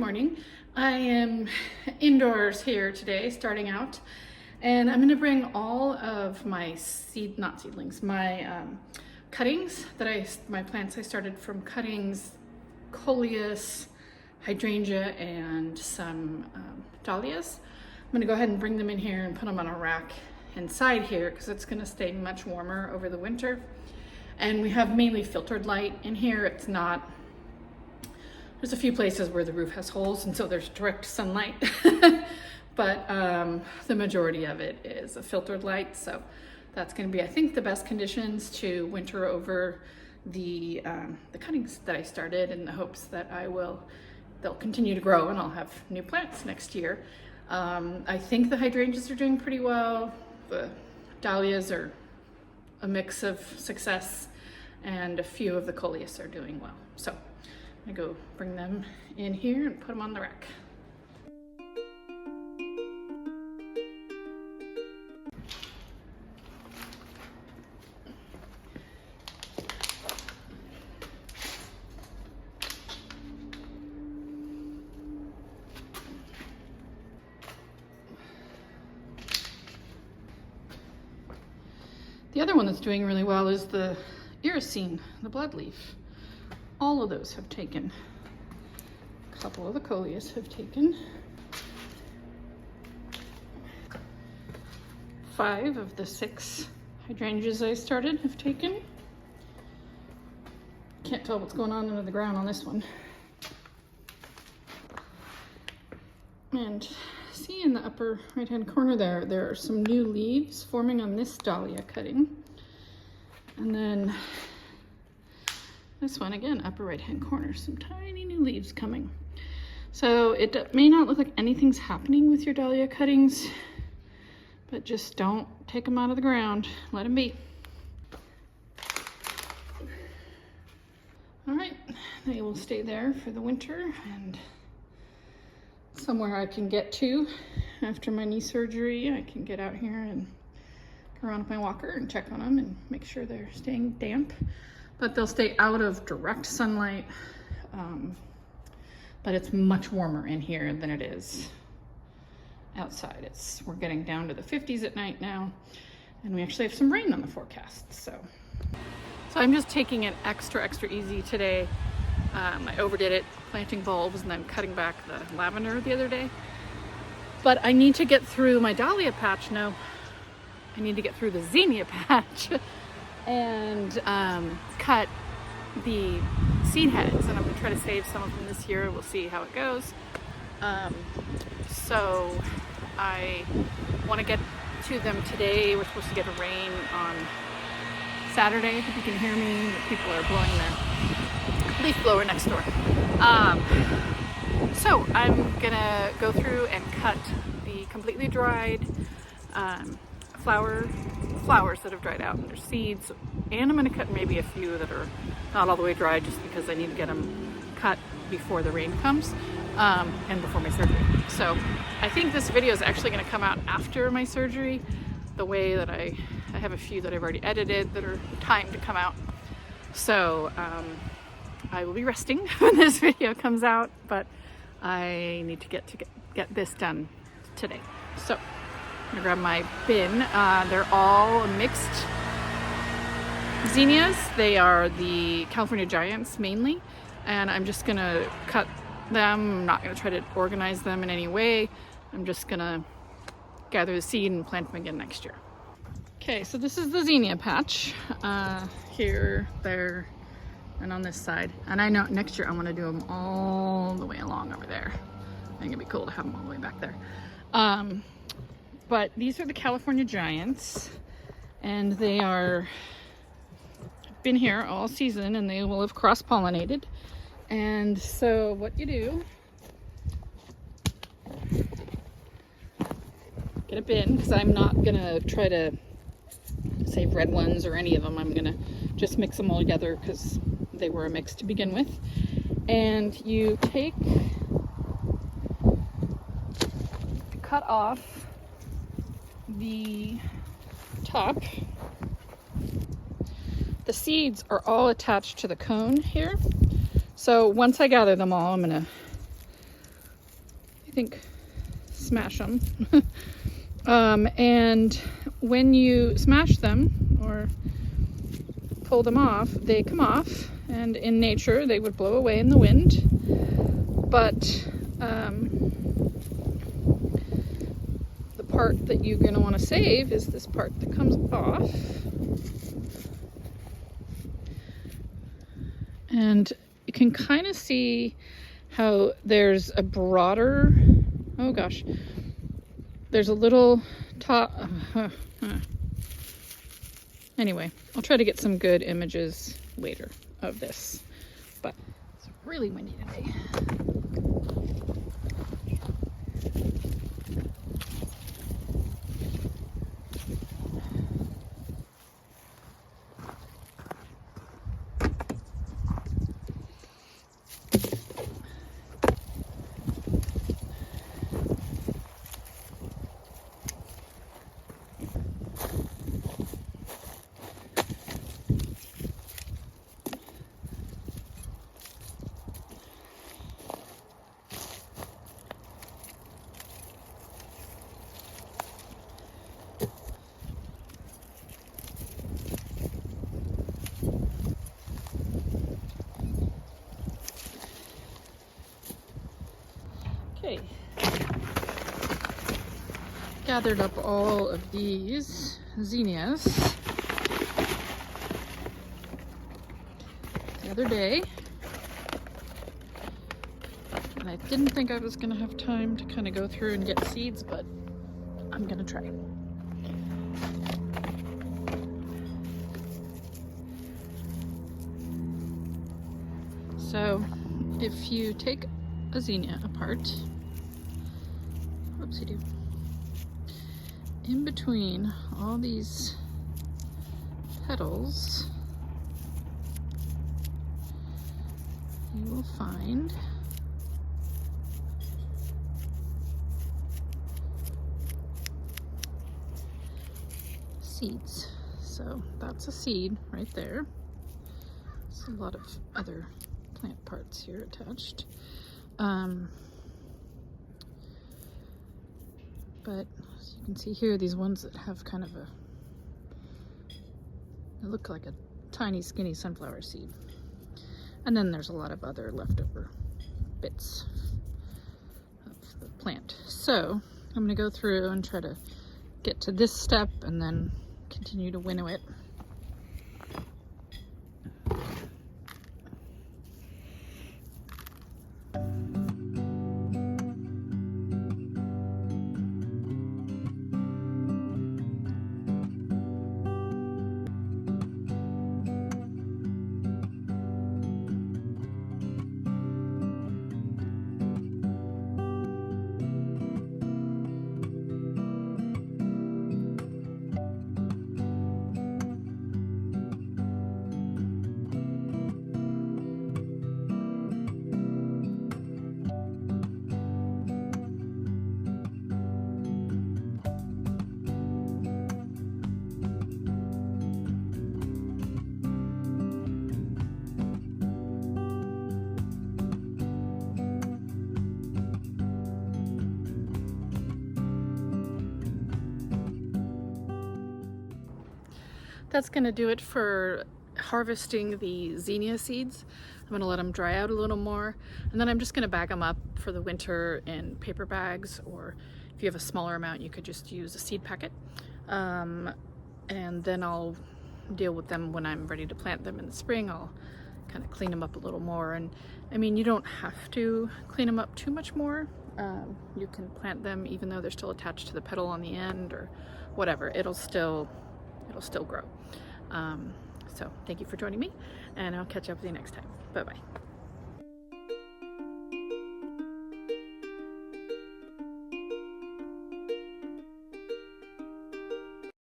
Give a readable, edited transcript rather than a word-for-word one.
morning. I am indoors here today, starting out, and I'm going to bring all of my my cuttings my plants I started from cuttings, coleus, hydrangea, and some dahlias. I'm going to go ahead and bring them in here and put them on a rack inside here because it's going to stay much warmer over the winter. And we have mainly filtered light in here. It's not, there's a few places where the roof has holes and so there's direct sunlight, but the majority of it is a filtered light. So that's going to be, I think, the best conditions to winter over the cuttings that I started, in the hopes that they'll continue to grow and I'll have new plants next year. I think the hydrangeas are doing pretty well. The dahlias are a mix of success, and a few of the coleus are doing well. So I'm gonna go bring them in here and put them on the rack. The other one that's doing really well is the irisine, the blood leaf. All of those have taken. A couple of the coleus have taken. 5 of the 6 hydrangeas I started have taken. Can't tell what's going on under the ground on this one. And see in the upper right-hand corner there are some new leaves forming on this dahlia cutting. And then this one again, upper right-hand corner, some tiny new leaves coming. So it may not look like anything's happening with your dahlia cuttings, but just don't take them out of the ground. Let them be. All right, they will stay there for the winter, and somewhere I can get to after my knee surgery. I can get out here and go around with my walker and check on them and make sure they're staying damp. But they'll stay out of direct sunlight. But it's much warmer in here than it is outside. We're getting down to the 50s at night now, and we actually have some rain on the forecast. So I'm just taking it extra easy today. I overdid it planting bulbs and then cutting back the lavender the other day. But I need to get through my dahlia patch now. I need to get through the zinnia patch and cut the seed heads, and I'm gonna try to save some of them this year. We'll see how it goes. So I want to get to them today. We're supposed to get a rain on Saturday. If you can hear me, the people are blowing their leaf blower next door. So I'm gonna go through and cut the completely dried flowers that have dried out and their seeds, and I'm going to cut maybe a few that are not all the way dry, just because I need to get them cut before the rain comes and before my surgery. So I think this video is actually going to come out after my surgery, the way that I have a few that I've already edited that are timed to come out. So I will be resting when this video comes out, but I need to get this done today. So I'm gonna grab my bin. They're all mixed zinnias. They are the California Giants mainly, and I'm just gonna cut them. I'm not gonna try to organize them in any way. I'm just gonna gather the seed and plant them again next year. Okay, so this is the zinnia patch. Here, there, and on this side. And I know next year I'm gonna do them all the way along over there. I think it'd be cool to have them all the way back there. But these are the California Giants, and they been here all season, and they will have cross-pollinated. And so what you do, get a bin, because I'm not gonna try to save red ones or any of them. I'm gonna just mix them all together because they were a mix to begin with. And you cut off the top. The seeds are all attached to the cone here. So once I gather them all, I'm gonna I think, smash them. And when you smash them or pull them off, they come off, and in nature they would blow away in the wind. But the part that you're going to want to save is this part that comes off. And you can kind of see how there's a broader, oh gosh, there's a little top. Anyway, I'll try to get some good images later of this, but it's really windy today. Okay, gathered up all of these zinnias the other day, and I didn't think I was gonna have time to kind of go through and get seeds, but I'm gonna try. So if you take a zinnia apart, whoopsie-doo, in between all these petals, you will find seeds. So that's a seed right there. There's a lot of other plant parts here attached. But as you can see here, these ones that have kind of they look like a tiny skinny sunflower seed. And then there's a lot of other leftover bits of the plant. So I'm gonna go through and try to get to this step and then continue to winnow it. That's gonna do it for harvesting the zinnia seeds. I'm gonna let them dry out a little more, and then I'm just gonna bag them up for the winter in paper bags, or if you have a smaller amount, you could just use a seed packet. And then I'll deal with them when I'm ready to plant them in the spring. I'll kind of clean them up a little more. And I mean, you don't have to clean them up too much more. You can plant them even though they're still attached to the petal on the end or whatever. It'll still grow. So thank you for joining me, and I'll catch up with you next time. Bye-bye.